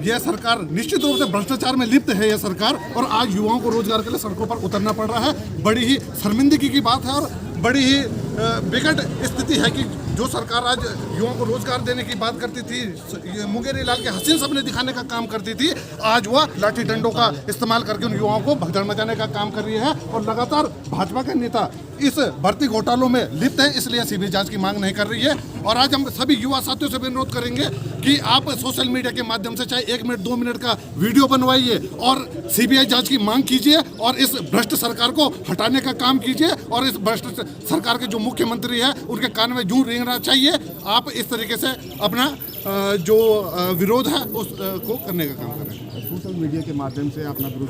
यह सरकार निश्चित रूप से भ्रष्टाचार में लिप्त है, यह सरकार, और आज युवाओं को रोजगार के लिए सड़कों पर उतरना पड़ रहा है। बड़ी ही शर्मिंदगी की बात है और बड़ी ही विकट स्थिति है कि जो सरकार आज युवाओं को रोजगार देने की बात करती थी, मुंगेरी लाल के हसीन सपने दिखाने का काम करती थी, आज वह लाठी डंडों का इस्तेमाल करके उन युवाओं को भगदड़ मचाने का काम कर रही है। और लगातार भाजपा के नेता इस भर्ती घोटालों में लिप्त है, इसलिए सीबीआई जांच की मांग नहीं कर रही है। और आज हम सभी युवा साथियों से भी अनुरोध करेंगे कि आप सोशल मीडिया के माध्यम से चाहे 1 मिनट 2 मिनट का वीडियो बनवाइए और सीबीआई जांच की मांग कीजिए और इस भ्रष्ट सरकार को हटाने का काम कीजिए। और इस भ्रष्ट सरकार के जो मुख्यमंत्री है उनके कान में जूं रेंगना चाहिए। आप इस तरीके से अपना जो विरोध है उसको करने का काम करें। सोशल मीडिया के माध्यम से अपना विरोध